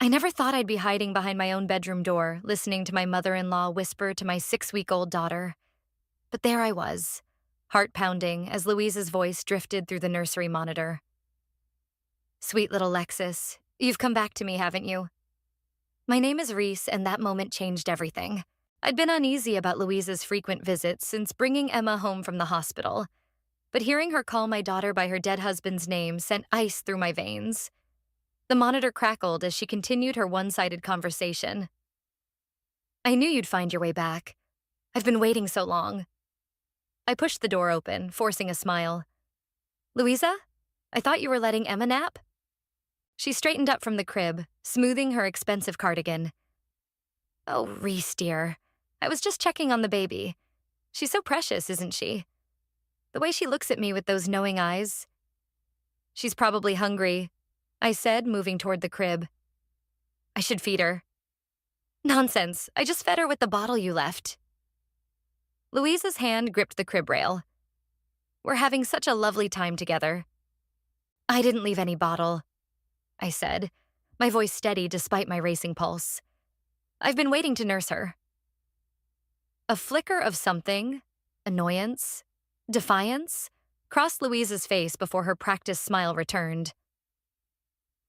I never thought I'd be hiding behind my own bedroom door, listening to my mother-in-law whisper to my 6-week-old daughter. But there I was, heart pounding as Louise's voice drifted through the nursery monitor. "Sweet little Lexus, you've come back to me, haven't you?" My name is Reese, and that moment changed everything. I'd been uneasy about Louise's frequent visits since bringing Emma home from the hospital, but hearing her call my daughter by her dead husband's name sent ice through my veins. The monitor crackled as she continued her one-sided conversation. "I knew you'd find your way back. I've been waiting so long." I pushed the door open, forcing a smile. "Louisa, I thought you were letting Emma nap?" She straightened up from the crib, smoothing her expensive cardigan. "Oh, Reese, dear. I was just checking on the baby. She's so precious, isn't she? The way she looks at me with those knowing eyes." "She's probably hungry," I said, moving toward the crib. "I should feed her." "Nonsense. I just fed her with the bottle you left." Louisa's hand gripped the crib rail. "We're having such a lovely time together." "I didn't leave any bottle," I said, my voice steady despite my racing pulse. "I've been waiting to nurse her." A flicker of something, annoyance, defiance, crossed Louisa's face before her practiced smile returned.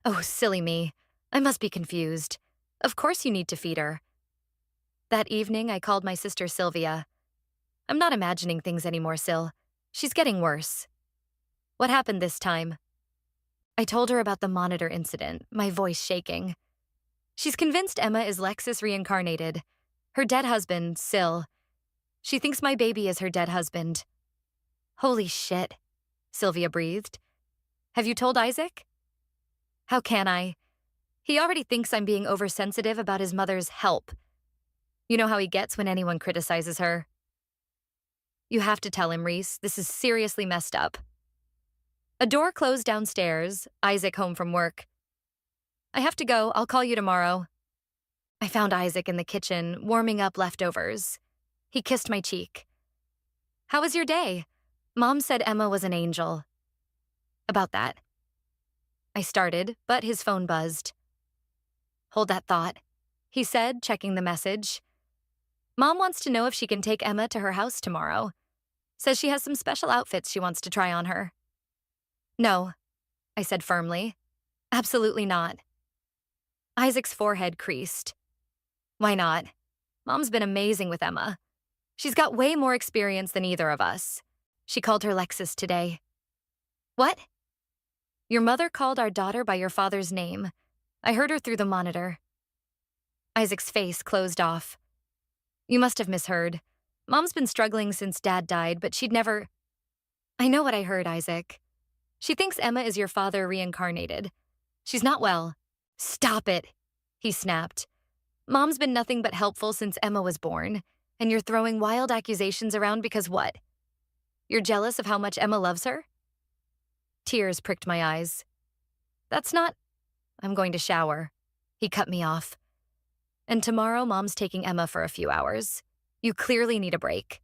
"Oh, silly me. I must be confused. Of course you need to feed her." That evening, I called my sister Sylvia. "I'm not imagining things anymore, Sil. She's getting worse." "What happened this time?" I told her about the monitor incident, my voice shaking. "She's convinced Emma is Lexus reincarnated. Her dead husband, Sil. She thinks my baby is her dead husband." "Holy shit," Sylvia breathed. "Have you told Isaac?" "How can I? He already thinks I'm being oversensitive about his mother's help. You know how he gets when anyone criticizes her." "You have to tell him, Reese. This is seriously messed up." A door closed downstairs, Isaac home from work. "I have to go. I'll call you tomorrow." I found Isaac in the kitchen, warming up leftovers. He kissed my cheek. "How was your day? Mom said Emma was an angel." "About that." I started, but his phone buzzed. "Hold that thought," he said, checking the message. "Mom wants to know if she can take Emma to her house tomorrow. Says she has some special outfits she wants to try on her." "No," I said firmly. "Absolutely not." Isaac's forehead creased. "Why not? Mom's been amazing with Emma. She's got way more experience than either of us. She called her Lexus today." "What?" "Your mother called our daughter by your father's name. I heard her through the monitor." Isaac's face closed off. "You must have misheard. Mom's been struggling since Dad died, but she'd never—" "I know what I heard, Isaac. She thinks Emma is your father reincarnated. She's not well." "Stop it," he snapped. "Mom's been nothing but helpful since Emma was born, and you're throwing wild accusations around because what? You're jealous of how much Emma loves her?" Tears pricked my eyes. "That's not—" "I'm going to shower." He cut me off. "And tomorrow, Mom's taking Emma for a few hours. You clearly need a break."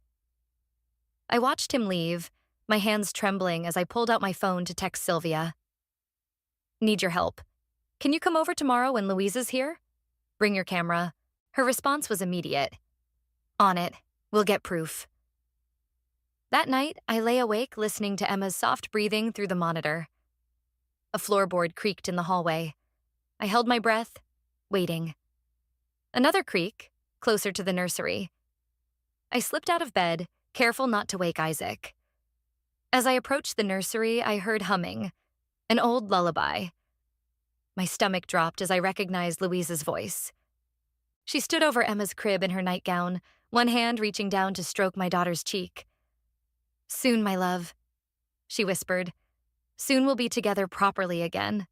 I watched him leave, my hands trembling as I pulled out my phone to text Sylvia. "Need your help. Can you come over tomorrow when Louisa's here? Bring your camera." Her response was immediate. "On it. We'll get proof." That night, I lay awake listening to Emma's soft breathing through the monitor. A floorboard creaked in the hallway. I held my breath, waiting. Another creak, closer to the nursery. I slipped out of bed, careful not to wake Isaac. As I approached the nursery, I heard humming, an old lullaby. My stomach dropped as I recognized Louisa's voice. She stood over Emma's crib in her nightgown, one hand reaching down to stroke my daughter's cheek. "Soon, my love," she whispered. "Soon we'll be together properly again."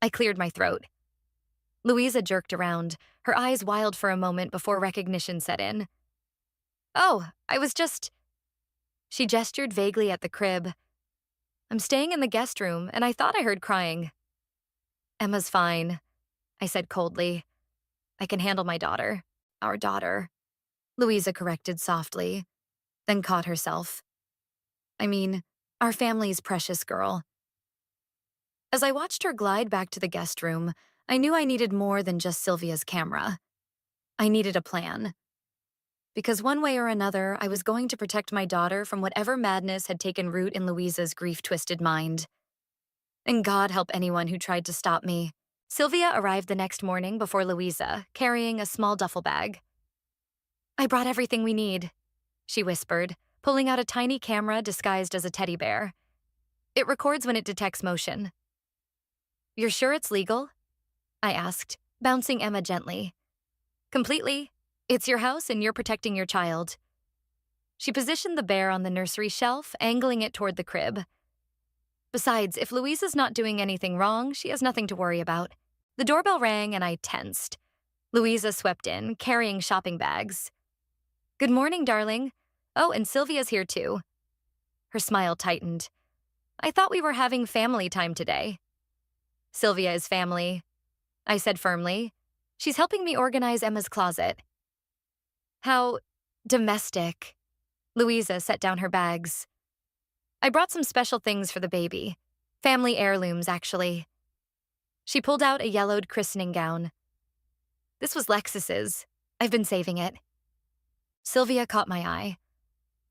I cleared my throat. Louisa jerked around, her eyes wild for a moment before recognition set in. "Oh, I was just—" She gestured vaguely at the crib. "I'm staying in the guest room, and I thought I heard crying." "Emma's fine," I said coldly. "I can handle my daughter. Our daughter," Louisa corrected softly, then caught herself. "I mean, our family's precious girl." As I watched her glide back to the guest room, I knew I needed more than just Sylvia's camera. I needed a plan. Because one way or another, I was going to protect my daughter from whatever madness had taken root in Louisa's grief-twisted mind. And God help anyone who tried to stop me. Sylvia arrived the next morning before Louisa, carrying a small duffel bag. "I brought everything we need," she whispered, pulling out a tiny camera disguised as a teddy bear. "It records when it detects motion." "You're sure it's legal?" I asked, bouncing Emma gently. "Completely. It's your house and you're protecting your child." She positioned the bear on the nursery shelf, angling it toward the crib. "Besides, if Louisa's not doing anything wrong, she has nothing to worry about." The doorbell rang and I tensed. Louisa swept in, carrying shopping bags. "Good morning, darling. Oh, and Sylvia's here too." Her smile tightened. "I thought we were having family time today." "Sylvia is family," I said firmly. "She's helping me organize Emma's closet." "How domestic." Louisa set down her bags. "I brought some special things for the baby. Family heirlooms, actually." She pulled out a yellowed christening gown. "This was Lexus's. I've been saving it." Sylvia caught my eye.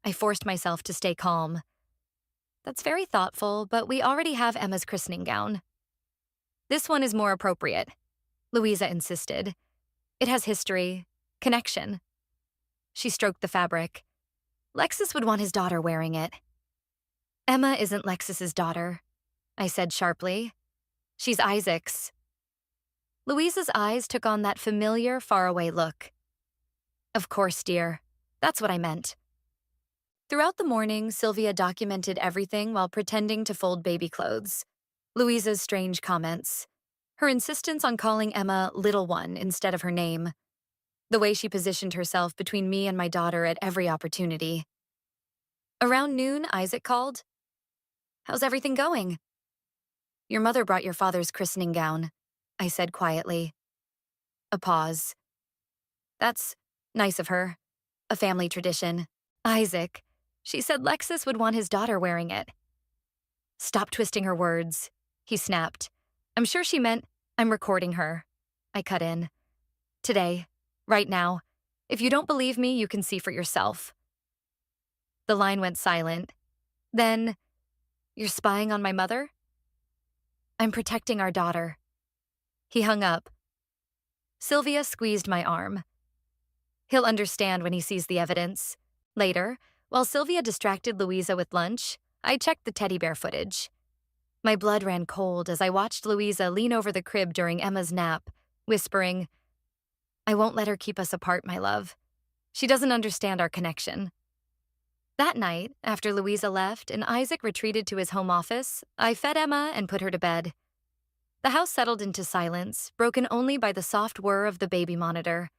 I forced myself to stay calm. "That's very thoughtful, but we already have Emma's christening gown." "This one is more appropriate," Louisa insisted. "It has history, connection." She stroked the fabric. "Lexus would want his daughter wearing it." "Emma isn't Lexus's daughter," I said sharply. "She's Isaac's." Louisa's eyes took on that familiar, faraway look. "Of course, dear. That's what I meant." Throughout the morning, Sylvia documented everything while pretending to fold baby clothes. Louisa's strange comments. Her insistence on calling Emma Little One instead of her name. The way she positioned herself between me and my daughter at every opportunity. Around noon, Isaac called. "How's everything going?" "Your mother brought your father's christening gown," I said quietly. A pause. "That's nice of her. A family tradition." "Isaac, she said Lexus would want his daughter wearing it." "Stop twisting her words," he snapped. "I'm sure she meant, I'm recording her." I cut in. "Today, right now. If you don't believe me, you can see for yourself." The line went silent. Then, "You're spying on my mother?" "I'm protecting our daughter." He hung up. Sylvia squeezed my arm. "He'll understand when he sees the evidence." Later, while Sylvia distracted Louisa with lunch, I checked the teddy bear footage. My blood ran cold as I watched Louisa lean over the crib during Emma's nap, whispering, "I won't let her keep us apart, my love. She doesn't understand our connection." That night, after Louisa left and Isaac retreated to his home office, I fed Emma and put her to bed. The house settled into silence, broken only by the soft whir of the baby monitor.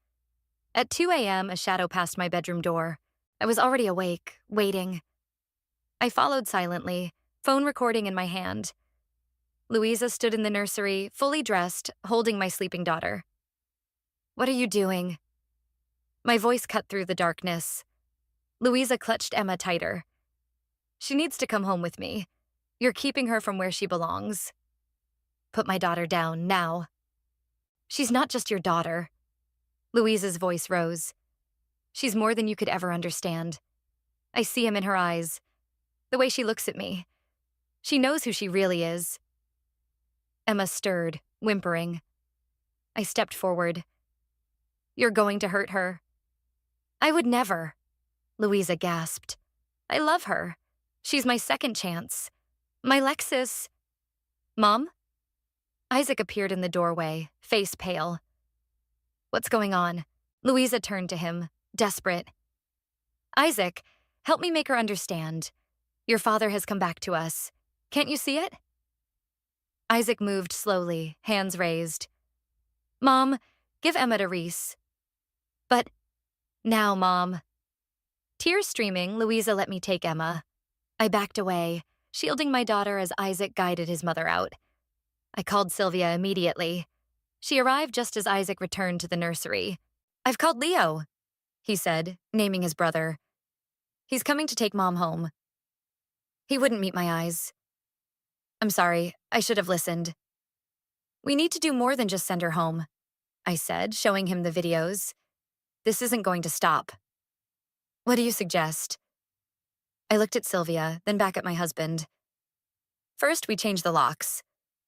At 2 a.m., a shadow passed my bedroom door. I was already awake, waiting. I followed silently, phone recording in my hand. Louisa stood in the nursery, fully dressed, holding my sleeping daughter. "What are you doing?" My voice cut through the darkness. Louisa clutched Emma tighter. "She needs to come home with me. You're keeping her from where she belongs." "Put my daughter down, now." "She's not just your daughter." Louisa's voice rose. "She's more than you could ever understand. I see him in her eyes. The way she looks at me. She knows who she really is." Emma stirred, whimpering. I stepped forward. "You're going to hurt her." "I would never." Louisa gasped. "I love her. She's my second chance. My Lexus." "Mom?" Isaac appeared in the doorway, face pale. "What's going on?" Louisa turned to him, desperate. "Isaac, help me make her understand. Your father has come back to us. Can't you see it?" Isaac moved slowly, hands raised. "Mom, give Emma to Reese." "But now, Mom." Tears streaming, Louisa let me take Emma. I backed away, shielding my daughter as Isaac guided his mother out. I called Sylvia immediately. She arrived just as Isaac returned to the nursery. "I've called Leo," he said, naming his brother. "He's coming to take Mom home." He wouldn't meet my eyes. "I'm sorry, I should have listened." We need to do more than just send her home, I said, showing him the videos. This isn't going to stop. What do you suggest? I looked at Sylvia, then back at my husband. First, we change the locks.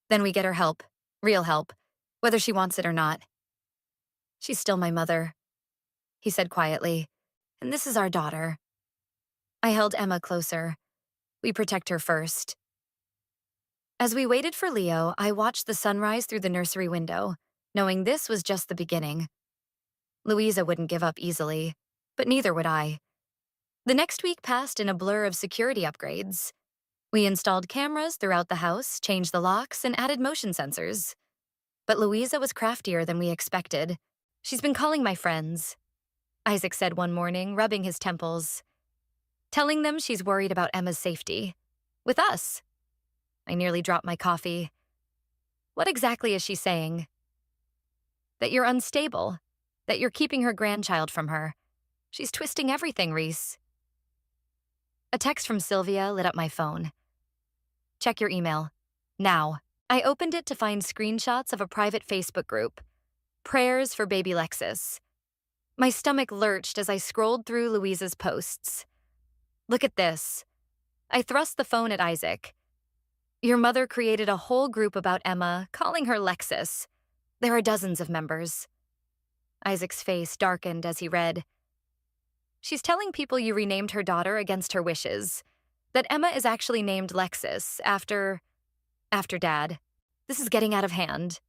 Then we get her help, real help, whether she wants it or not. She's still my mother, he said quietly, and this is our daughter. I held Emma closer. We protect her first. As we waited for Leo, I watched the sunrise through the nursery window, knowing this was just the beginning. Louisa wouldn't give up easily, but neither would I. The next week passed in a blur of security upgrades. We installed cameras throughout the house, changed the locks, and added motion sensors. But Louisa was craftier than we expected. She's been calling my friends, Isaac said one morning, rubbing his temples, telling them she's worried about Emma's safety. With us. I nearly dropped my coffee. What exactly is she saying? That you're unstable, that you're keeping her grandchild from her. She's twisting everything, Reese. A text from Sylvia lit up my phone. Check your email. Now. I opened it to find screenshots of a private Facebook group. Prayers for baby Lexus. My stomach lurched as I scrolled through Louisa's posts. Look at this. I thrust the phone at Isaac. Your mother created a whole group about Emma, calling her Lexus. There are dozens of members. Isaac's face darkened as he read. She's telling people you renamed her daughter against her wishes. That Emma is actually named Lexus after Dad. This is getting out of hand.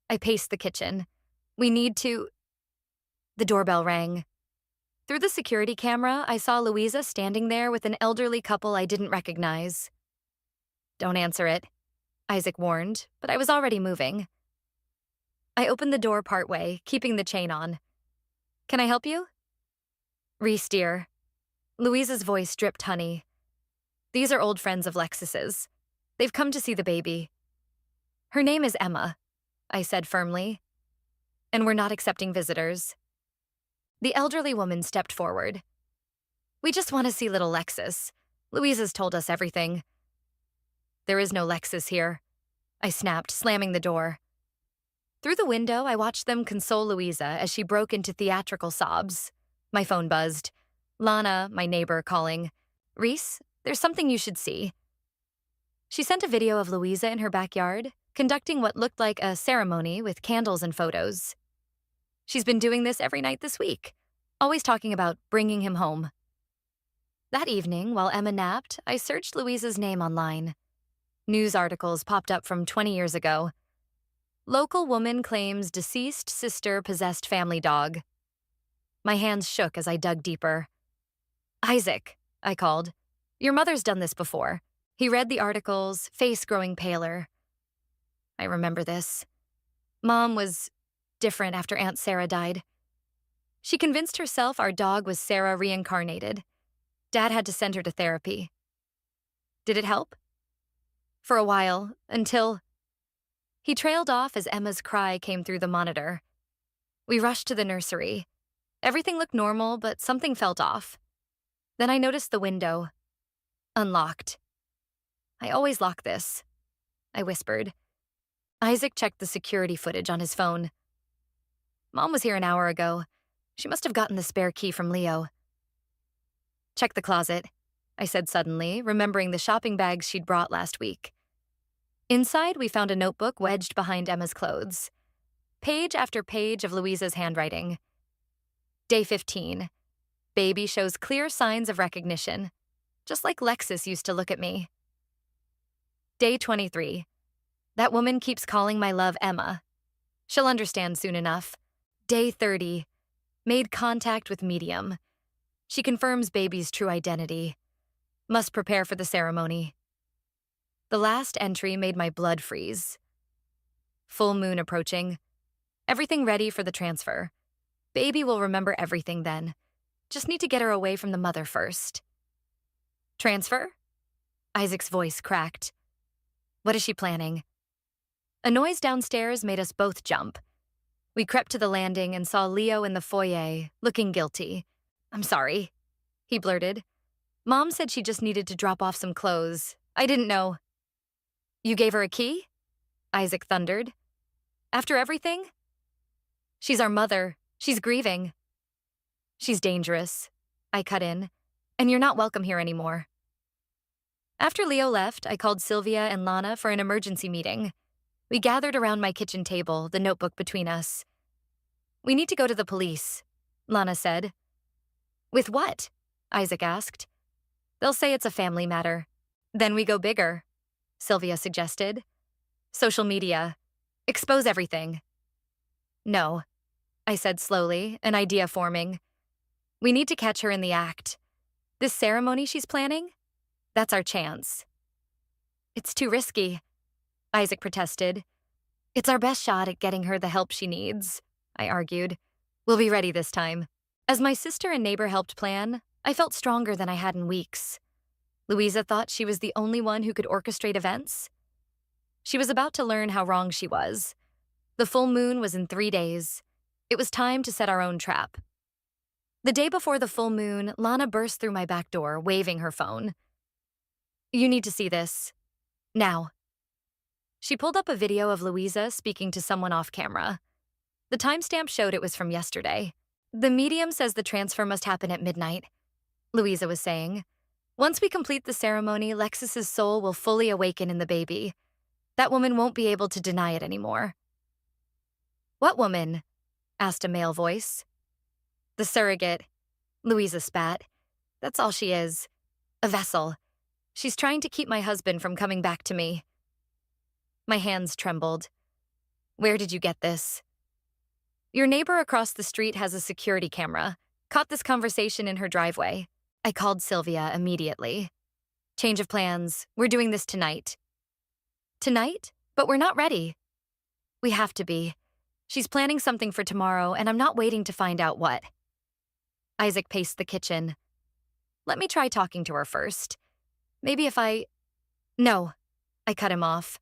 I paced the kitchen. We need to... The doorbell rang. Through the security camera, I saw Louisa standing there with an elderly couple I didn't recognize. Don't answer it, Isaac warned, but I was already moving. I opened the door partway, keeping the chain on. Can I help you? Reese, dear. Louisa's voice dripped honey. These are old friends of Lexus's. They've come to see the baby. Her name is Emma, I said firmly. And we're not accepting visitors. The elderly woman stepped forward. We just want to see little Lexus. Louisa's told us everything. There is no Lexus here, I snapped, slamming the door. Through the window, I watched them console Louisa as she broke into theatrical sobs. My phone buzzed. Lana, my neighbor, calling. Reese, there's something you should see. She sent a video of Louisa in her backyard, conducting what looked like a ceremony with candles and photos. She's been doing this every night this week, always talking about bringing him home. That evening, while Emma napped, I searched Louisa's name online. News articles popped up from 20 years ago. Local woman claims deceased sister possessed family dog. My hands shook as I dug deeper. Isaac, I called. Your mother's done this before. He read the articles, face growing paler. I remember this. Mom was different after Aunt Sarah died. She convinced herself our dog was Sarah reincarnated. Dad had to send her to therapy. Did it help? For a while, until... He trailed off as Emma's cry came through the monitor. We rushed to the nursery. Everything looked normal, but something felt off. Then I noticed the window. Unlocked. I always lock this, I whispered. Isaac checked the security footage on his phone. Mom was here an hour ago. She must have gotten the spare key from Leo. Check the closet, I said suddenly, remembering the shopping bags she'd brought last week. Inside, we found a notebook wedged behind Emma's clothes. Page after page of Louisa's handwriting. Day 15. Baby shows clear signs of recognition, just like Lexus used to look at me. Day 23. That woman keeps calling my love Emma. She'll understand soon enough. Day 30. Made contact with medium. She confirms baby's true identity. Must prepare for the ceremony. The last entry made my blood freeze. Full moon approaching. Everything ready for the transfer. Baby will remember everything then. Just need to get her away from the mother first. Transfer? Isaac's voice cracked. What is she planning? A noise downstairs made us both jump. We crept to the landing and saw Leo in the foyer, looking guilty. I'm sorry, he blurted. Mom said she just needed to drop off some clothes. I didn't know. You gave her a key? Isaac thundered. After everything? She's our mother. She's grieving. She's dangerous. I cut in. And you're not welcome here anymore. After Leo left, I called Sylvia and Lana for an emergency meeting. We gathered around my kitchen table, the notebook between us. We need to go to the police, Lana said. With what? Isaac asked. They'll say it's a family matter. Then we go bigger, Sylvia suggested. Social media. Expose everything. No, I said slowly, an idea forming. We need to catch her in the act. This ceremony she's planning? That's our chance. It's too risky, Isaac protested. It's our best shot at getting her the help she needs, I argued. We'll be ready this time. As my sister and neighbor helped plan, I felt stronger than I had in weeks. Louisa thought she was the only one who could orchestrate events. She was about to learn how wrong she was. The full moon was in 3 days. It was time to set our own trap. The day before the full moon, Lana burst through my back door, waving her phone. You need to see this. Now. She pulled up a video of Louisa speaking to someone off camera. The timestamp showed it was from yesterday. The medium says the transfer must happen at midnight, Louisa was saying. Once we complete the ceremony, Lexus's soul will fully awaken in the baby. That woman won't be able to deny it anymore. What woman? Asked a male voice. The surrogate, Louisa spat. That's all she is. A vessel. She's trying to keep my husband from coming back to me. My hands trembled. Where did you get this? Your neighbor across the street has a security camera. Caught this conversation in her driveway. I called Sylvia immediately. Change of plans. We're doing this tonight. Tonight? But we're not ready. We have to be. She's planning something for tomorrow, and I'm not waiting to find out what. Isaac paced the kitchen. Let me try talking to her first. Maybe if I... No, I cut him off.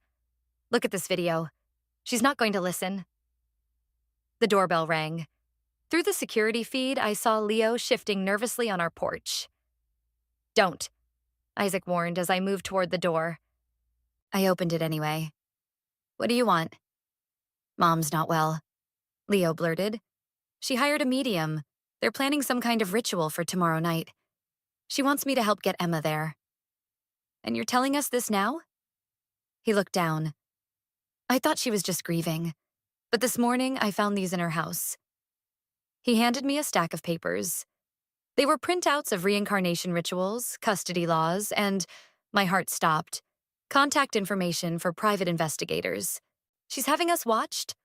Look at this video. She's not going to listen. The doorbell rang. Through the security feed, I saw Leo shifting nervously on our porch. Don't, Isaac warned as I moved toward the door. I opened it anyway. What do you want? Mom's not well, Leo blurted. She hired a medium. They're planning some kind of ritual for tomorrow night. She wants me to help get Emma there. And you're telling us this now? He looked down. I thought she was just grieving, but this morning I found these in her house. He handed me a stack of papers. They were printouts of reincarnation rituals, custody laws, and, my heart stopped, contact information for private investigators. She's having us watched?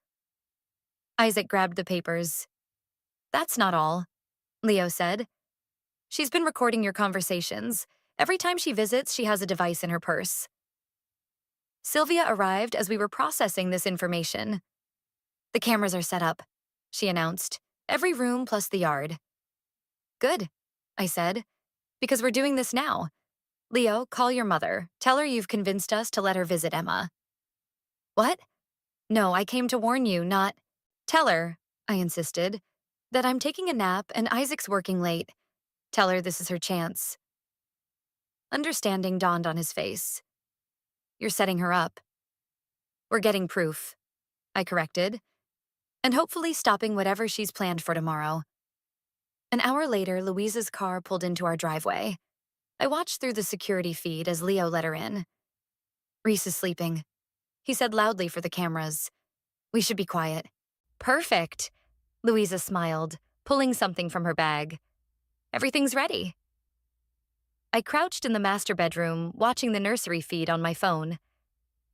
Isaac grabbed the papers. That's not all, Leo said. She's been recording your conversations. Every time she visits, she has a device in her purse. Sylvia arrived as we were processing this information. The cameras are set up, she announced. Every room plus the yard. Good, I said, because we're doing this now. Leo, call your mother. Tell her you've convinced us to let her visit Emma. What? No, I came to warn you, not... Tell her, I insisted, that I'm taking a nap and Isaac's working late. Tell her this is her chance. Understanding dawned on his face. You're setting her up. We're getting proof, I corrected, and hopefully stopping whatever she's planned for tomorrow. An hour later, Louisa's car pulled into our driveway. I watched through the security feed as Leo let her in. Reese is sleeping, he said loudly for the cameras. We should be quiet. Perfect, Louisa smiled, pulling something from her bag. Everything's ready. I crouched in the master bedroom, watching the nursery feed on my phone.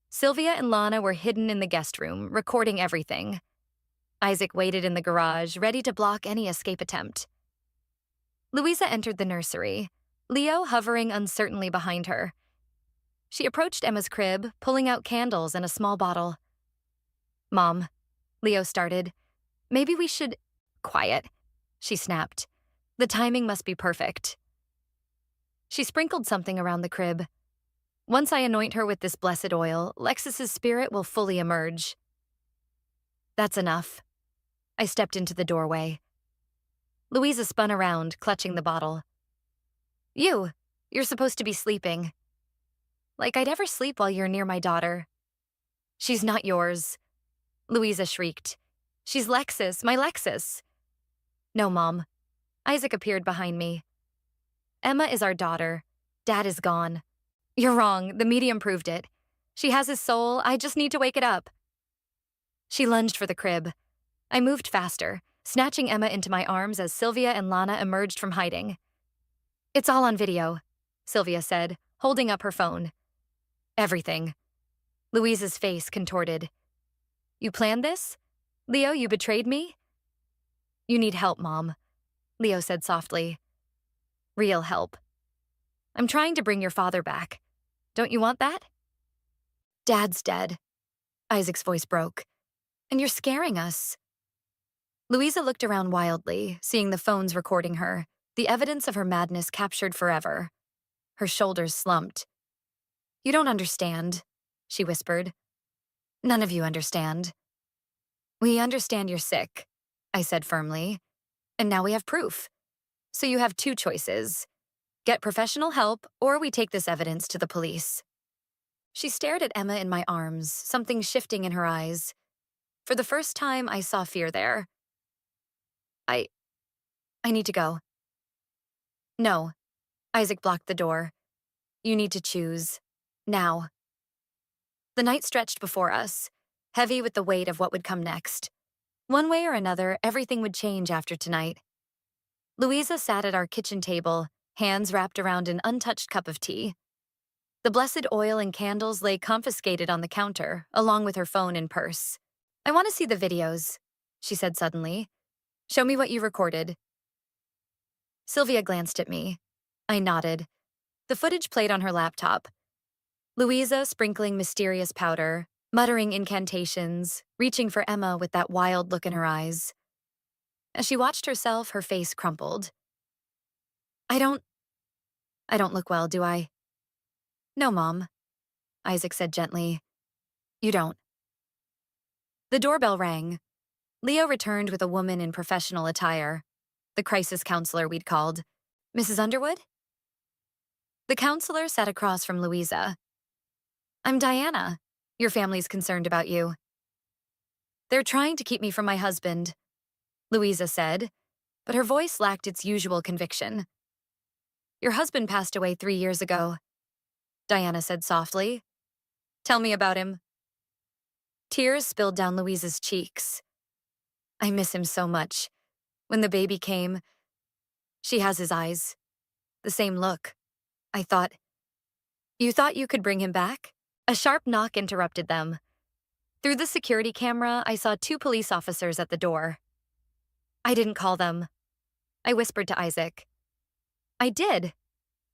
Sylvia and Lana were hidden in the guest room, recording everything. Isaac waited in the garage, ready to block any escape attempt. Louisa entered the nursery, Leo hovering uncertainly behind her. She approached Emma's crib, pulling out candles and a small bottle. Mom, Leo started. Maybe we should... Quiet, she snapped. The timing must be perfect. She sprinkled something around the crib. Once I anoint her with this blessed oil, Lexus's spirit will fully emerge. That's enough. I stepped into the doorway. Louisa spun around, clutching the bottle. You're supposed to be sleeping. Like I'd ever sleep while you're near my daughter. She's not yours. Louisa shrieked. She's Lexus, my Lexus. No, Mom. Isaac appeared behind me. Emma is our daughter. Dad is gone. You're wrong, the medium proved it. She has his soul, I just need to wake it up. She lunged for the crib. I moved faster, snatching Emma into my arms as Sylvia and Lana emerged from hiding. It's all on video, Sylvia said, holding up her phone. Everything. Louisa's face contorted. You planned this? Leo, you betrayed me? You need help, Mom, Leo said softly. Real help. I'm trying to bring your father back. Don't you want that? Dad's dead. Isaac's voice broke. And you're scaring us. Louisa looked around wildly, seeing the phones recording her, the evidence of her madness captured forever. Her shoulders slumped. You don't understand, she whispered. None of you understand. We understand you're sick, I said firmly. And now we have proof. So you have two choices. Get professional help, or we take this evidence to the police. She stared at Emma in my arms, something shifting in her eyes. For the first time, I saw fear there. I need to go. No. Isaac blocked the door. You need to choose. Now. The night stretched before us, heavy with the weight of what would come next. One way or another, everything would change after tonight. Louisa sat at our kitchen table, hands wrapped around an untouched cup of tea. The blessed oil and candles lay confiscated on the counter, along with her phone and purse. I want to see the videos, she said suddenly. Show me what you recorded. Sylvia glanced at me. I nodded. The footage played on her laptop. Louisa sprinkling mysterious powder, muttering incantations, reaching for Emma with that wild look in her eyes. As she watched herself, her face crumpled. I don't look well, do I? No, Mom, Isaac said gently. You don't. The doorbell rang. Leo returned with a woman in professional attire, the crisis counselor we'd called. Mrs. Underwood? The counselor sat across from Louisa. I'm Diana. Your family's concerned about you. They're trying to keep me from my husband, Louisa said, but her voice lacked its usual conviction. Your husband passed away 3 years ago, Diana said softly. Tell me about him. Tears spilled down Louisa's cheeks. I miss him so much. When the baby came, she has his eyes. The same look. I thought, you thought you could bring him back? A sharp knock interrupted them. Through the security camera, I saw 2 police officers at the door. I didn't call them. I whispered to Isaac. I did.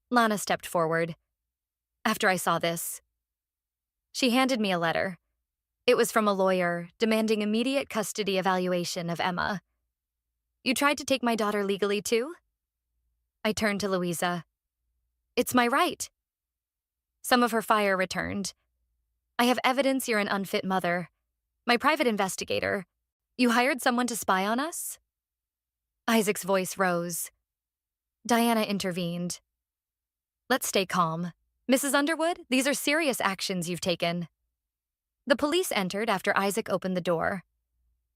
Lana stepped forward. After I saw this. She handed me a letter. It was from a lawyer demanding immediate custody evaluation of Emma. You tried to take my daughter legally too? I turned to Louisa. It's my right. Some of her fire returned. I have evidence you're an unfit mother. My private investigator. You hired someone to spy on us? Isaac's voice rose. Diana intervened. Let's stay calm. Mrs. Underwood, these are serious actions you've taken. The police entered after Isaac opened the door.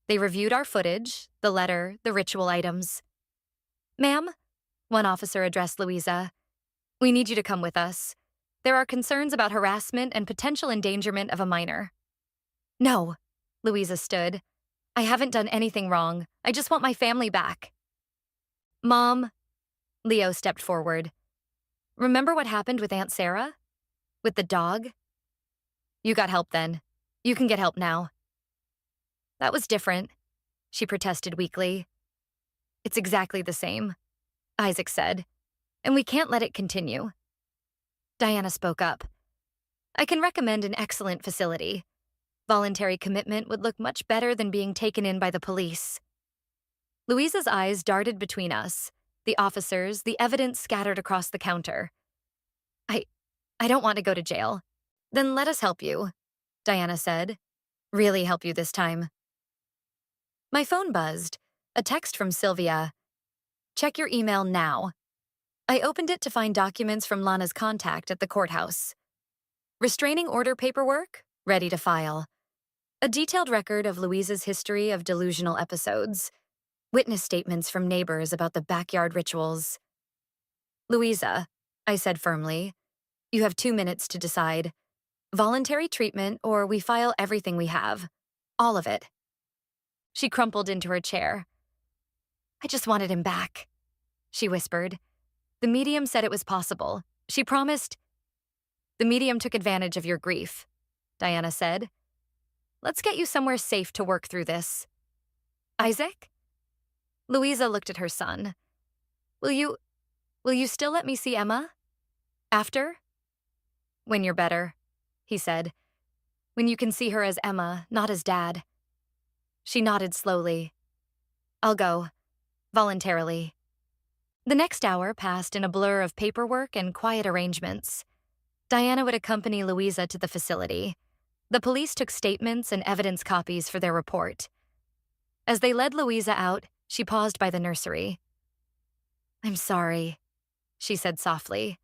They reviewed our footage, the letter, the ritual items. Ma'am, one officer addressed Louisa, we need you to come with us. There are concerns about harassment and potential endangerment of a minor. No, Louisa stood. I haven't done anything wrong. I just want my family back. Mom, Leo stepped forward. Remember what happened with Aunt Sarah? With the dog? You got help then. You can get help now. That was different, she protested weakly. It's exactly the same, Isaac said, and we can't let it continue. Diana spoke up. I can recommend an excellent facility. Voluntary commitment would look much better than being taken in by the police. Louisa's eyes darted between us, the officers, the evidence scattered across the counter. I don't want to go to jail. Then let us help you, Diana said. Really help you this time. My phone buzzed, a text from Sylvia. Check your email now. I opened it to find documents from Lana's contact at the courthouse. Restraining order paperwork, ready to file. A detailed record of Louisa's history of delusional episodes, witness statements from neighbors about the backyard rituals. Louisa, I said firmly, you have 2 minutes to decide. Voluntary treatment or we file everything we have. All of it. She crumpled into her chair. I just wanted him back, she whispered. The medium said it was possible. She promised. The medium took advantage of your grief, Diana said. Let's get you somewhere safe to work through this. Isaac? Louisa looked at her son. Will you still let me see Emma? After? When you're better, he said. When you can see her as Emma, not as Dad. She nodded slowly. I'll go. Voluntarily. The next hour passed in a blur of paperwork and quiet arrangements. Diana would accompany Louisa to the facility. The police took statements and evidence copies for their report. As they led Louisa out, she paused by the nursery. I'm sorry, she said softly.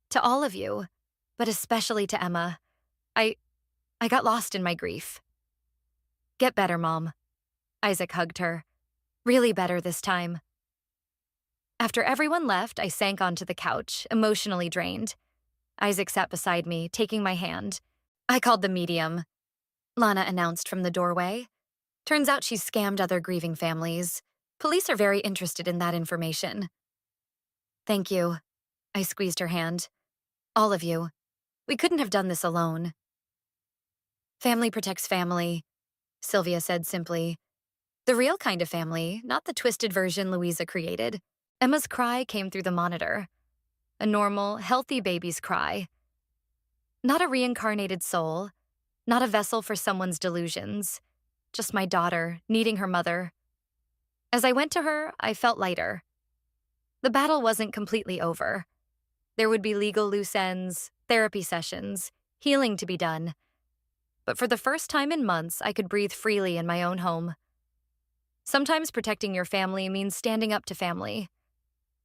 To all of you, but especially to Emma. I got lost in my grief. Get better, Mom. Isaac hugged her. Really better this time. After everyone left, I sank onto the couch, emotionally drained. Isaac sat beside me, taking my hand. I called the medium, Lana announced from the doorway. Turns out she's scammed other grieving families. Police are very interested in that information. Thank you. I squeezed her hand. All of you. We couldn't have done this alone. Family protects family, Sylvia said simply. The real kind of family, not the twisted version Louisa created. Emma's cry came through the monitor. A normal, healthy baby's cry. Not a reincarnated soul, not a vessel for someone's delusions. Just my daughter, needing her mother. As I went to her, I felt lighter. The battle wasn't completely over. There would be legal loose ends, therapy sessions, healing to be done. But for the first time in months, I could breathe freely in my own home. Sometimes protecting your family means standing up to family.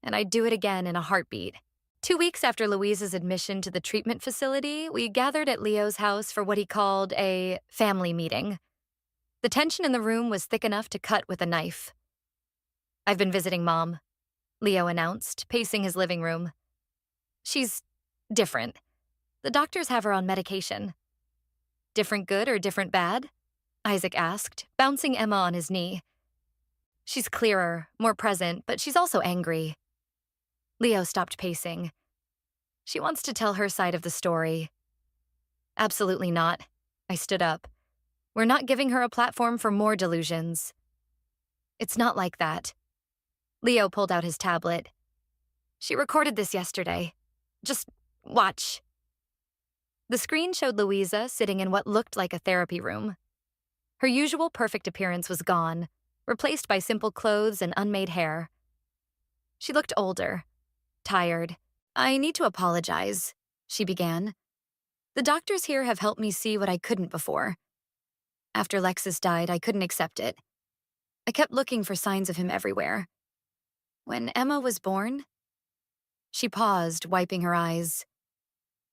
And I'd do it again in a heartbeat. 2 weeks after Louisa's admission to the treatment facility, we gathered at Leo's house for what he called a family meeting. The tension in the room was thick enough to cut with a knife. I've been visiting Mom, Leo announced, pacing his living room. She's different. The doctors have her on medication. Different good or different bad? Isaac asked, bouncing Emma on his knee. She's clearer, more present, but she's also angry. Leo stopped pacing. She wants to tell her side of the story. Absolutely not. I stood up. We're not giving her a platform for more delusions. It's not like that. Leo pulled out his tablet. She recorded this yesterday. Just watch. The screen showed Louisa sitting in what looked like a therapy room. Her usual perfect appearance was gone, replaced by simple clothes and unmade hair. She looked older, tired. I need to apologize, she began. The doctors here have helped me see what I couldn't before. After Lexus died, I couldn't accept it. I kept looking for signs of him everywhere. When Emma was born, she paused, wiping her eyes.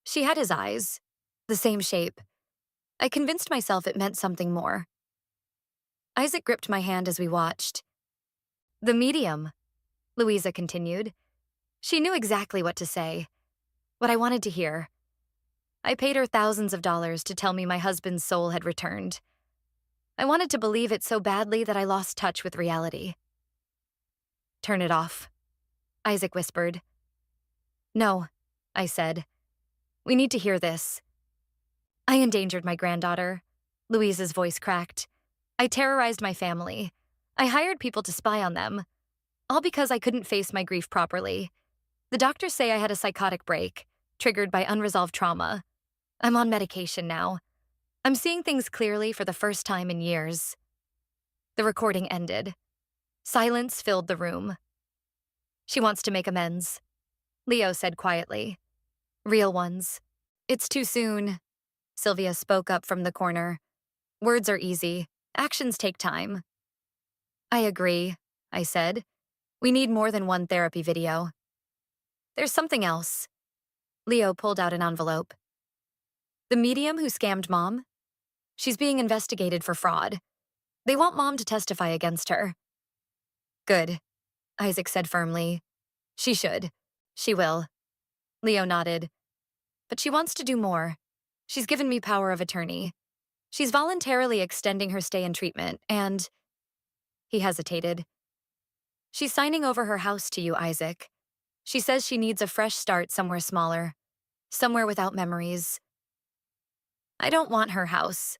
She had his eyes, the same shape. I convinced myself it meant something more. Isaac gripped my hand as we watched. The medium, Louisa continued. She knew exactly what to say, what I wanted to hear. I paid her thousands of dollars to tell me my husband's soul had returned. I wanted to believe it so badly that I lost touch with reality. Turn it off, Isaac whispered. No, I said. We need to hear this. I endangered my granddaughter. Louisa's voice cracked. I terrorized my family. I hired people to spy on them. All because I couldn't face my grief properly. The doctors say I had a psychotic break, triggered by unresolved trauma. I'm on medication now. I'm seeing things clearly for the first time in years. The recording ended. Silence filled the room. She wants to make amends, Leo said quietly. Real ones. It's too soon, Sylvia spoke up from the corner. Words are easy. Actions take time. I agree, I said. We need more than one therapy video. There's something else. Leo pulled out an envelope. The medium who scammed Mom? She's being investigated for fraud. They want Mom to testify against her. Good, Isaac said firmly. She should. She will. Leo nodded. But she wants to do more. She's given me power of attorney. She's voluntarily extending her stay in treatment, and… He hesitated. She's signing over her house to you, Isaac. She says she needs a fresh start somewhere smaller. Somewhere without memories. I don't want her house.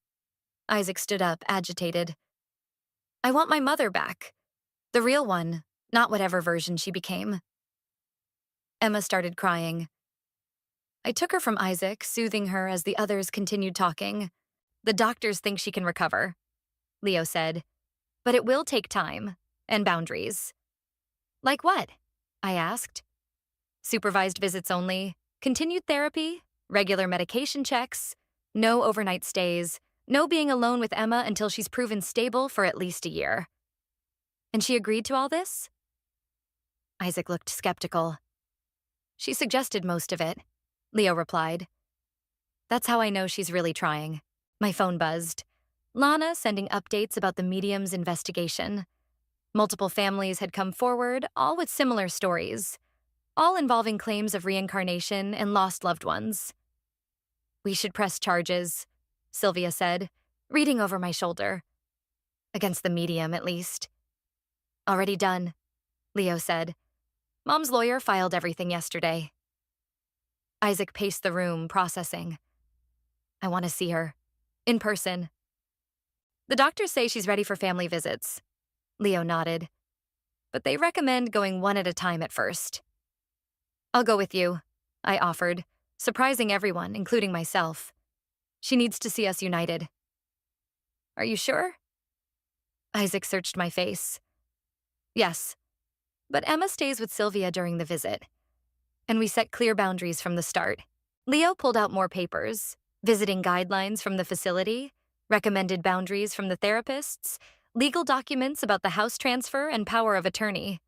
Isaac stood up, agitated. I want my mother back. The real one, not whatever version she became. Emma started crying. I took her from Isaac, soothing her as the others continued talking. The doctors think she can recover, Leo said. But it will take time and boundaries. Like what? I asked. Supervised visits only, continued therapy, regular medication checks, no overnight stays, no being alone with Emma until she's proven stable for at least a year. And she agreed to all this? Isaac looked skeptical. She suggested most of it, Leo replied. That's how I know she's really trying. My phone buzzed. Lana sending updates about the medium's investigation. Multiple families had come forward, all with similar stories, all involving claims of reincarnation and lost loved ones. We should press charges, Sylvia said, reading over my shoulder. Against the medium, at least. Already done, Leo said. Mom's lawyer filed everything yesterday. Isaac paced the room, processing. I want to see her. In person. The doctors say she's ready for family visits. Leo nodded. But they recommend going one at a time at first. I'll go with you, I offered, surprising everyone, including myself. She needs to see us united. Are you sure? Isaac searched my face. Yes, but Emma stays with Sylvia during the visit. And we set clear boundaries from the start. Leo pulled out more papers, visiting guidelines from the facility, recommended boundaries from the therapists, legal documents about the house transfer and power of attorney.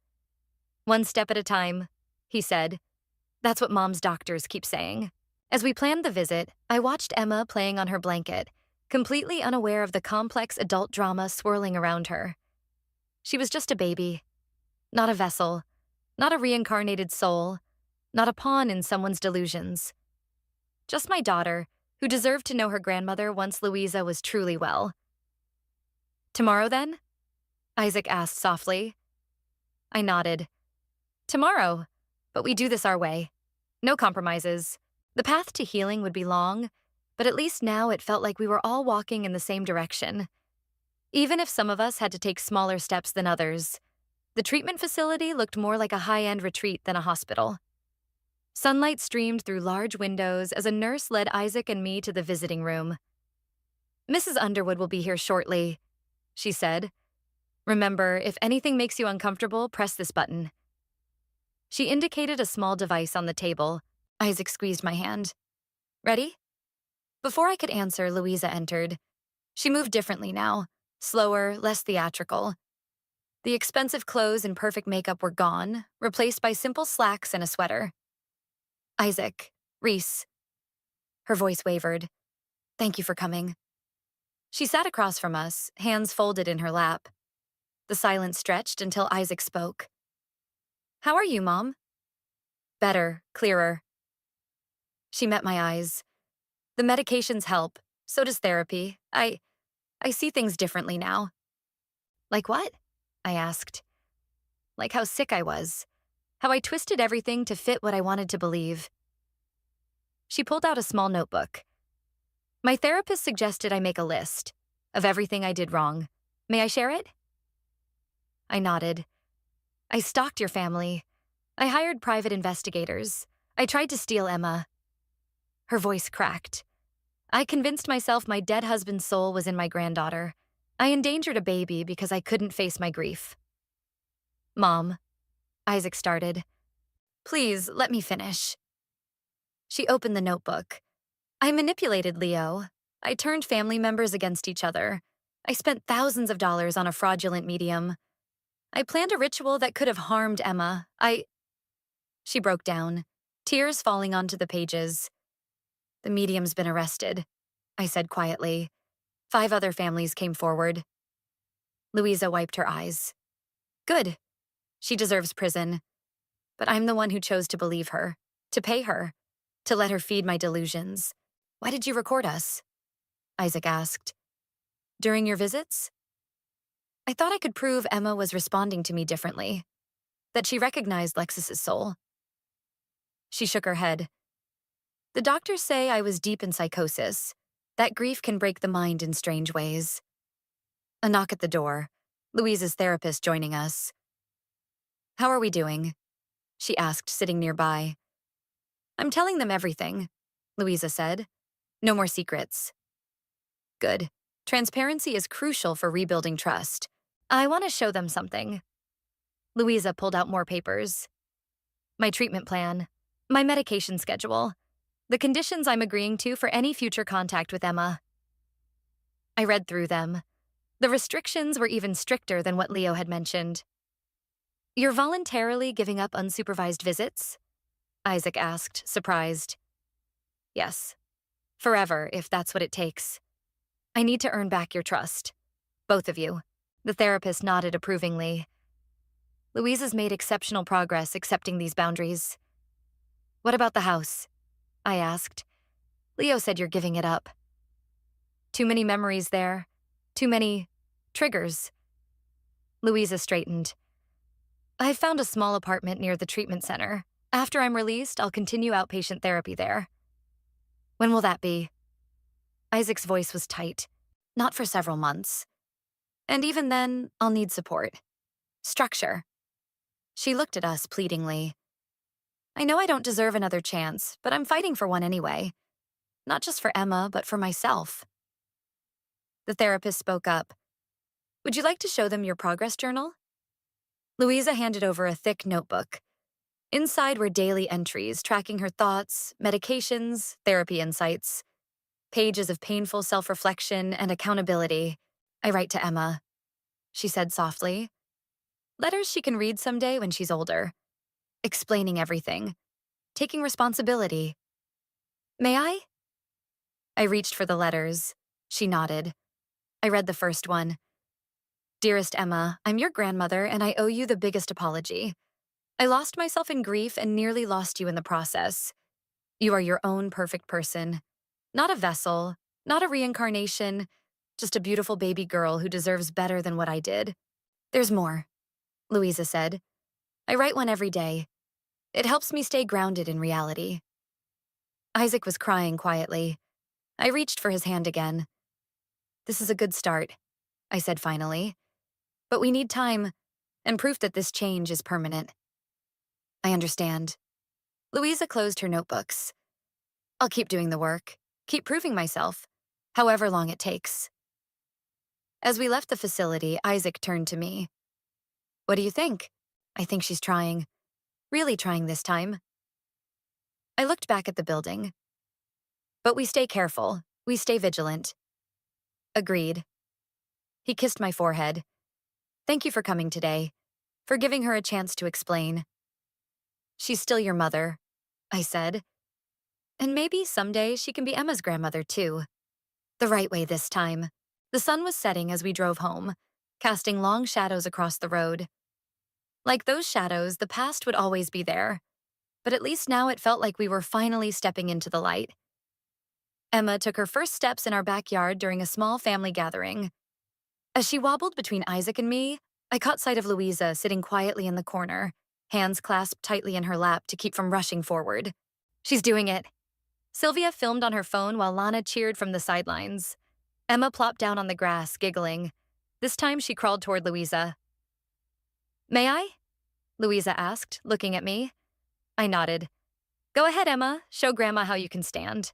One step at a time, he said. That's what Mom's doctors keep saying. As we planned the visit, I watched Emma playing on her blanket, completely unaware of the complex adult drama swirling around her. She was just a baby, not a vessel, not a reincarnated soul, not a pawn in someone's delusions. Just my daughter, who deserved to know her grandmother once Louisa was truly well. Tomorrow, then? Isaac asked softly. I nodded. Tomorrow, but we do this our way. No compromises. The path to healing would be long, but at least now it felt like we were all walking in the same direction. Even if some of us had to take smaller steps than others, the treatment facility looked more like a high-end retreat than a hospital. Sunlight streamed through large windows as a nurse led Isaac and me to the visiting room. Mrs. Underwood will be here shortly, she said. Remember, if anything makes you uncomfortable, press this button. She indicated a small device on the table. Isaac squeezed my hand. Ready? Before I could answer, Louisa entered. She moved differently now, slower, less theatrical. The expensive clothes and perfect makeup were gone, replaced by simple slacks and a sweater. Isaac, Reese. Her voice wavered. Thank you for coming. She sat across from us, hands folded in her lap. The silence stretched until Isaac spoke. How are you, Mom? Better, clearer. She met my eyes. The medications help, so does therapy. I see things differently now. Like what? I asked. Like how sick I was. How I twisted everything to fit what I wanted to believe. She pulled out a small notebook. My therapist suggested I make a list of everything I did wrong. May I share it? I nodded. I stalked your family. I hired private investigators. I tried to steal Emma. Her voice cracked. I convinced myself my dead husband's soul was in my granddaughter. I endangered a baby because I couldn't face my grief. Mom, Isaac started. Please, let me finish. She opened the notebook. I manipulated Leo. I turned family members against each other. I spent thousands of dollars on a fraudulent medium. I planned a ritual that could have harmed Emma. She broke down, tears falling onto the pages. The medium's been arrested, I said quietly. 5 other families came forward. Louisa wiped her eyes. Good. She deserves prison. But I'm the one who chose to believe her, to pay her, to let her feed my delusions. Why did you record us? Isaac asked. During your visits? I thought I could prove Emma was responding to me differently, that she recognized Lexus's soul. She shook her head. The doctors say I was deep in psychosis, that grief can break the mind in strange ways. A knock at the door, Louisa's therapist joining us. How are we doing? She asked, sitting nearby. I'm telling them everything, Louisa said. No more secrets. Good. Transparency is crucial for rebuilding trust. I want to show them something. Louisa pulled out more papers. My treatment plan, my medication schedule, the conditions I'm agreeing to for any future contact with Emma. I read through them. The restrictions were even stricter than what Leo had mentioned. You're voluntarily giving up unsupervised visits? Isaac asked, surprised. Yes. Forever, if that's what it takes. I need to earn back your trust. Both of you. The therapist nodded approvingly. Louisa's made exceptional progress accepting these boundaries. What about the house? I asked. Leo said you're giving it up. Too many memories there. Too many triggers. Louisa straightened. I've found a small apartment near the treatment center. After I'm released, I'll continue outpatient therapy there. When will that be? Isaac's voice was tight. Not for several months. And even then, I'll need support. Structure. She looked at us pleadingly. I know I don't deserve another chance, but I'm fighting for one anyway. Not just for Emma, but for myself. The therapist spoke up. Would you like to show them your progress journal? Louisa handed over a thick notebook. Inside were daily entries tracking her thoughts, medications, therapy insights, pages of painful self-reflection and accountability. I write to Emma, she said softly. Letters she can read someday when she's older. Explaining everything. Taking responsibility. May I? I reached for the letters. She nodded. I read the first one. Dearest Emma, I'm your grandmother and I owe you the biggest apology. I lost myself in grief and nearly lost you in the process. You are your own perfect person. Not a vessel, not a reincarnation, just a beautiful baby girl who deserves better than what I did. There's more, Louisa said. I write one every day. It helps me stay grounded in reality. Isaac was crying quietly. I reached for his hand again. This is a good start, I said finally. But we need time and proof that this change is permanent. I understand. Louisa closed her notebooks. I'll keep doing the work, keep proving myself, however long it takes. As we left the facility, Isaac turned to me. What do you think? I think she's trying. Really trying this time. I looked back at the building. But we stay careful. We stay vigilant. Agreed. He kissed my forehead. Thank you for coming today, for giving her a chance to explain. She's still your mother, I said. And maybe someday she can be Emma's grandmother too. The right way this time. The sun was setting as we drove home, casting long shadows across the road. Like those shadows, the past would always be there. But at least now it felt like we were finally stepping into the light. Emma took her first steps in our backyard during a small family gathering. As she wobbled between Isaac and me, I caught sight of Louisa sitting quietly in the corner, hands clasped tightly in her lap to keep from rushing forward. She's doing it. Sylvia filmed on her phone while Lana cheered from the sidelines. Emma plopped down on the grass, giggling. This time she crawled toward Louisa. May I? Louisa asked, looking at me. I nodded. Go ahead, Emma. Show Grandma how you can stand.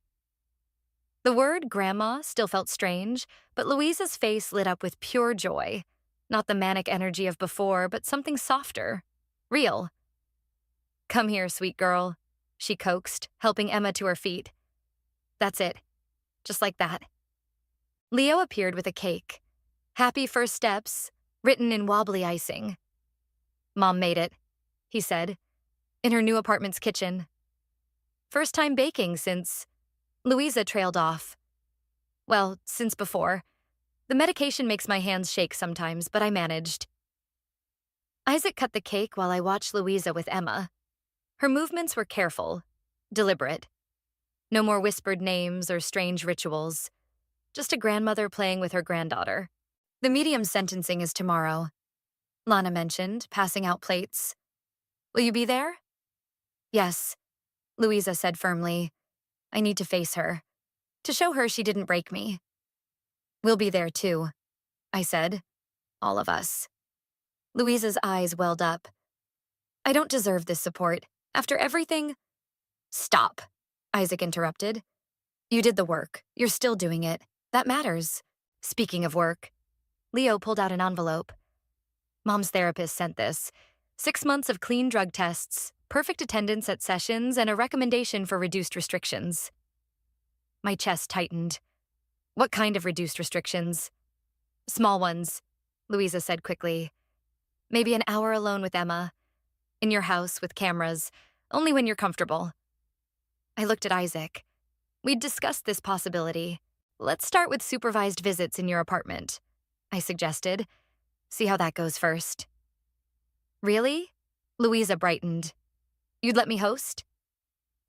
The word grandma still felt strange, but Louisa's face lit up with pure joy. Not the manic energy of before, but something softer. Real. Come here, sweet girl, she coaxed, helping Emma to her feet. That's it. Just like that. Leo appeared with a cake. Happy first steps, written in wobbly icing. Mom made it, he said, in her new apartment's kitchen. First time baking since... Louisa trailed off. Well, since before. The medication makes my hands shake sometimes, but I managed. Isaac cut the cake while I watched Louisa with Emma. Her movements were careful, deliberate. No more whispered names or strange rituals. Just a grandmother playing with her granddaughter. The medium's sentencing is tomorrow, Lana mentioned, passing out plates. Will you be there? Yes, Louisa said firmly. I need to face her, to show her she didn't break me. We'll be there too, I said. All of us. Louisa's eyes welled up. I don't deserve this support. After everything— Stop, Isaac interrupted. You did the work. You're still doing it. That matters. Speaking of work, Leo pulled out an envelope. Mom's therapist sent this. 6 months of clean drug tests, perfect attendance at sessions, and a recommendation for reduced restrictions. My chest tightened. What kind of reduced restrictions? Small ones, Louisa said quickly. Maybe an hour alone with Emma. In your house with cameras, only when you're comfortable. I looked at Isaac. We'd discussed this possibility. Let's start with supervised visits in your apartment, I suggested. See how that goes first. Really? Louisa brightened. You'd let me host?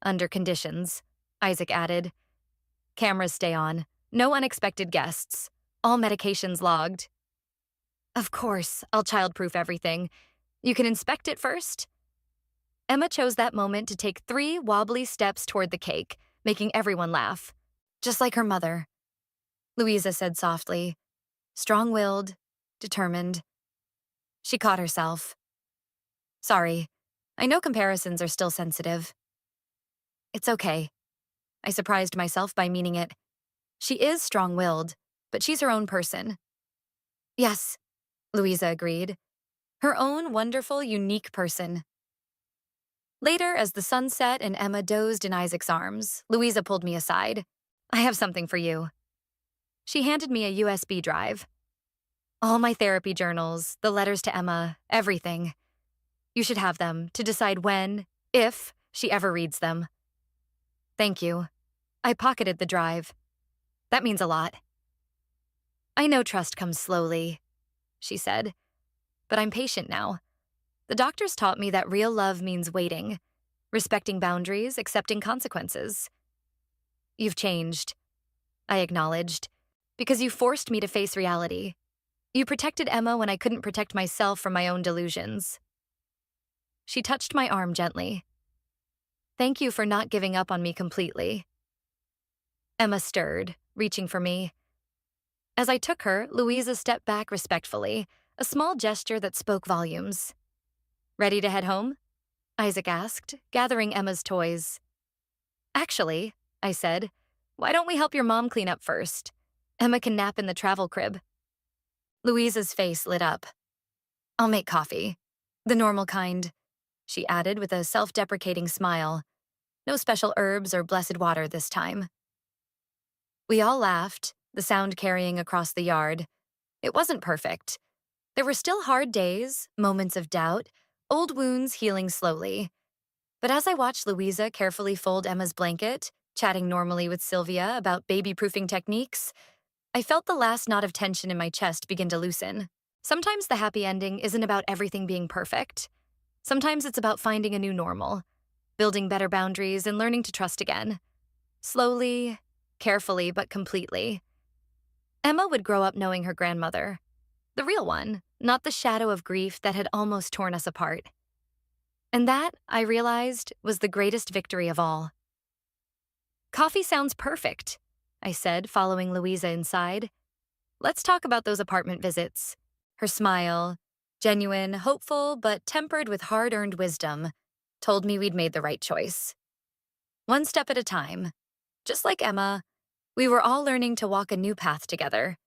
Under conditions, Isaac added. Cameras stay on. No unexpected guests. All medications logged. Of course, I'll childproof everything. You can inspect it first? Emma chose that moment to take 3 wobbly steps toward the cake, making everyone laugh. Just like her mother. Louisa said softly. Strong-willed, determined. She caught herself. Sorry, I know comparisons are still sensitive. It's okay. I surprised myself by meaning it. She is strong-willed, but she's her own person. Yes, Louisa agreed. Her own wonderful, unique person. Later, as the sun set and Emma dozed in Isaac's arms, Louisa pulled me aside. I have something for you. She handed me a USB drive. All my therapy journals, the letters to Emma, everything. You should have them to decide when, if, she ever reads them. Thank you. I pocketed the drive. That means a lot. I know trust comes slowly, she said, but I'm patient now. The doctors taught me that real love means waiting, respecting boundaries, accepting consequences. You've changed, I acknowledged, because you forced me to face reality. You protected Emma when I couldn't protect myself from my own delusions. She touched my arm gently. Thank you for not giving up on me completely. Emma stirred, reaching for me. As I took her, Louisa stepped back respectfully, a small gesture that spoke volumes. Ready to head home? Isaac asked, gathering Emma's toys. Actually, I said, why don't we help your mom clean up first? Emma can nap in the travel crib. Louisa's face lit up. I'll make coffee. The normal kind, she added with a self-deprecating smile. No special herbs or blessed water this time. We all laughed, the sound carrying across the yard. It wasn't perfect. There were still hard days, moments of doubt, old wounds healing slowly. But as I watched Louisa carefully fold Emma's blanket, chatting normally with Sylvia about baby-proofing techniques, I felt the last knot of tension in my chest begin to loosen. Sometimes the happy ending isn't about everything being perfect. Sometimes it's about finding a new normal, building better boundaries and learning to trust again. Slowly, carefully, but completely. Emma would grow up knowing her grandmother. The real one, not the shadow of grief that had almost torn us apart. And that, I realized, was the greatest victory of all. Coffee sounds perfect, I said, following Louisa inside. Let's talk about those apartment visits. Her smile, genuine, hopeful, but tempered with hard-earned wisdom, told me we'd made the right choice. One step at a time. Just like Emma, we were all learning to walk a new path together.